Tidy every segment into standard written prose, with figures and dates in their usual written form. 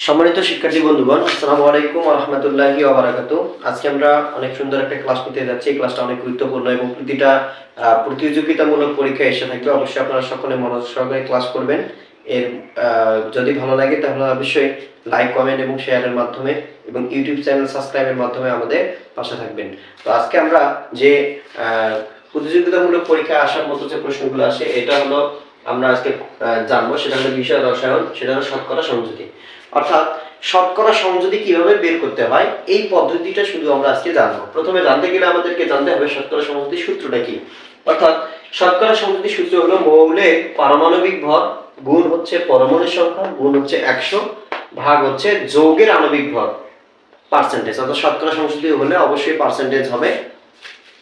সম্মানিত শিক্ষার্থী বন্ধুগণ, আসসালামু আলাইকুম ওয়া রাহমাতুল্লাহি ওয়া বারাকাতুহু। আজকে আমরা অনেক সুন্দর একটা ক্লাস নিতে যাচ্ছি। এই ক্লাসটা অনেক গুরুত্বপূর্ণ এবং প্রতিটা প্রতিযোগিতামূলক পরীক্ষায় এসে থাকবে। অবশ্যই আপনারা সকলে মনোযোগ সহকারে ক্লাস করবেন। এর যদি ভালো লাগে তাহলে অবশ্যই লাইক, কমেন্ট এবং শেয়ারের মাধ্যমে এবং ইউটিউব চ্যানেল সাবস্ক্রাইবের মাধ্যমে আমাদের পাশে থাকবেন। তো আজকে আমরা যে প্রতিযোগিতামূলক পরীক্ষায় আসার মতো যে প্রশ্নগুলো আসে, এটা হলো আমরা আজকে জানবো। সেটা হলো বিষয় রসায়ন, সেটা হলো শতকরা সমযোজী। অর্থাৎ শতকরা সমযোজী কিভাবে বের করতে হয় এই পদ্ধতিটা শুধু আমরা আজকে জানবো। প্রথমে জানতে গেলে আমাদেরকে জানতে হবে শতকরা সমযোজীর সূত্রটা কি। অর্থাৎ শতকরা সমযোজীর সূত্র হলো মৌলের পারমাণবিক ভর গুণ হচ্ছে পরমাণুর সংখ্যা গুণ হচ্ছে 100 ভাগ হচ্ছে যৌগের আণবিক ভর পার্সেন্টেজ। অর্থাৎ শতকরা সমযোজী হলে অবশ্যই পার্সেন্টেজ হবে।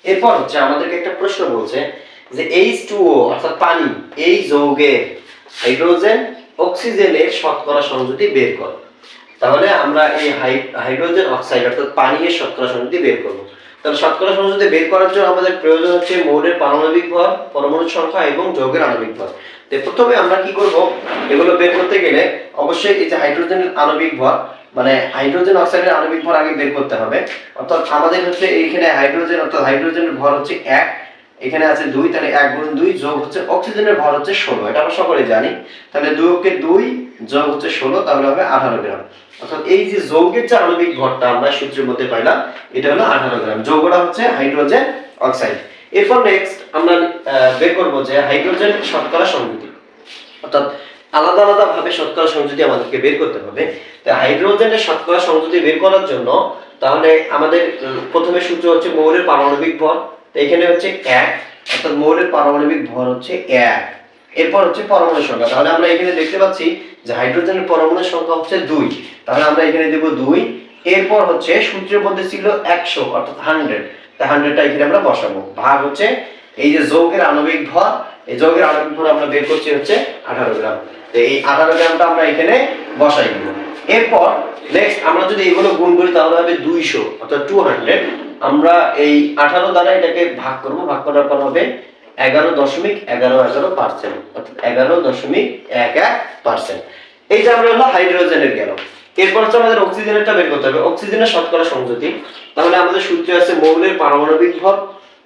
এরপর হচ্ছে আমাদেরকে একটা প্রশ্ন বলছে যে H2O অর্থাৎ পানি, এই যৌগের হাইড্রোজেন অক্সিজেনের শতকরা সমযোজী বের কর। তাহলে আমরা এই হাইড্রোজেন অক্সাইড অর্থাৎ পানির শতকরা সমযোজী বের করব। তাহলে শতকরা সমযোজী বের করার জন্য আমাদের প্রয়োজন হচ্ছে মৌলের পারমাণবিক ভর, পরমাণুর সংখ্যা এবং যৌগের আণবিক ভর। তো প্রথমে আমরা কি করব, এগুলো বের করতে গেলে অবশ্যই এই যে হাইড্রোজেনের আণবিক ভর মানে হাইড্রোজেন অক্সাইডের আণবিক ভর আগে বের করতে হবে। অর্থাৎ আমাদের হচ্ছে এইখানে হাইড্রোজেন অর্থাৎ হাইড্রোজেনের ভর হচ্ছে 1, এখানে আছে 2, তাহলে 1 গুণ 2 যোগ হচ্ছে অক্সিজেনের ভর হচ্ছে 16। এটা আমরা সকলে জানি। তাহলে 2 কে 2 যোগ হচ্ছে 16, তাহলে হবে 18 গ্রাম। অর্থাৎ এই যে যৌগের যে আণবিক ভরটা আমরা সূত্রের মধ্যে পাইলাম, এটা হলো 18 গ্রাম। যৌগটা হচ্ছে হাইড্রোজেন অক্সাইড। এরপর নেক্সট আমরা বের করব যে হাইড্রোজেন শতকরা সমযোজী। অর্থাৎ আলাদা আলাদা ভাবে শতকরা সমযোজী আমাদেরকে বের করতে হবে। তো হাইড্রোজেনের শতকরা সমযোজী বের করার জন্য তাহলে আমাদের প্রথমে সূত্র হচ্ছে মৌলের পারমাণবিক ভর। তো এখানে হচ্ছে 1, অর্থাৎ মৌলের পারমাণবিক ভর হচ্ছে 1। এরপর হচ্ছে পরমাণুর সংখ্যা। তাহলে আমরা এখানে দেখতে পাচ্ছি যে হাইড্রোজেনের পরমাণুর সংখ্যা হচ্ছে 2, তাহলে আমরা এখানে দেব 2। এরপর হচ্ছে সূত্রের মধ্যে ছিল 100 অর্থাৎ 100, তাই 100টা এখানে আমরা বসাবো। ভাগ হচ্ছে এই যে যৌগের আণবিক ভর, এই যৌগের আণবিক ভর আমরা বের করছি হচ্ছে 18 গ্রাম। তো এই 18 গ্রামটা আমরা এখানে বসাই দেব। এরপর নেক্সট আমরা যদি এগুলো গুণ করি তাহলে হবে 200 অর্থাৎ 200। আমরা এই 18 দ্বারা এটাকে ভাগ করব, ভাগ করার পর হবে 11.11% অর্থাৎ 11.11%। এই যে আমরা হলো হাইড্রোজেনের গেল। এরপর হচ্ছে আমাদের অক্সিজেনেরটা বের করতে হবে। অক্সিজেনের শতকরা সমযোজী। তাহলে আমাদের সূত্র আছে মৌলের পারমাণবিক ভর।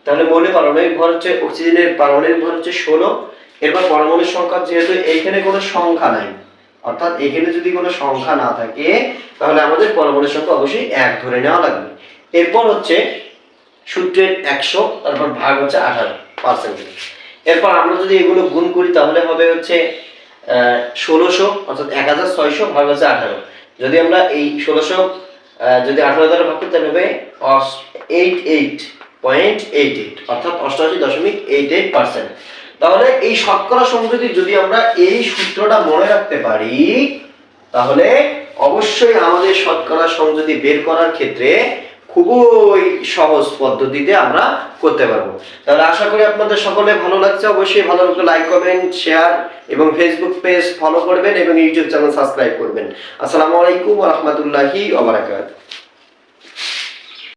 তাহলে মৌলের পারমাণবিক ভর হচ্ছে অক্সিজেনের পারমাণবিক ভর হচ্ছে 16। এরপর পরমাণুর সংখ্যা, যেহেতু এইখানে কোনো সংখ্যা নাই, অর্থাৎ এখানে যদি কোনো সংখ্যা না থাকে তাহলে আমাদের পরমাণুর সংখ্যা অবশ্যই 1 ধরে নেওয়া লাগবে। এরপর হচ্ছে সূত্রের 100, তারপর ভাগ হচ্ছে 18%। এরপর আমরা যদি এগুলো গুণ করি তাহলে হবে হচ্ছে 1600 অর্থাৎ 1600 ভাগ হচ্ছে 18। যদি আমরা এই 1600 যদি 18 দ্বারা ভাগ করি তাহলে হবে 88.88 অর্থাৎ 88.88%। তাহলে এই শতকরা সমযোজী যদি আমরা এই সূত্রটা মনে রাখতে পারি তাহলে অবশ্যই আমাদের শতকরা সমযোজী বের করার ক্ষেত্রে খুবই সহজ পদ্ধতিতে আমরা করতে পারবো। তাহলে আশা করি আপনাদের সকলে ভালো লাগছে। অবশ্যই ভালো লাগলে লাইক, কমেন্ট, শেয়ার এবং ফেসবুক পেজ ফলো করবেন এবং ইউটিউব চ্যানেল সাবস্ক্রাইব করবেন। আসসালামু আলাইকুম ওয়া রাহমাতুল্লাহি ওয়া বারাকাতুহু।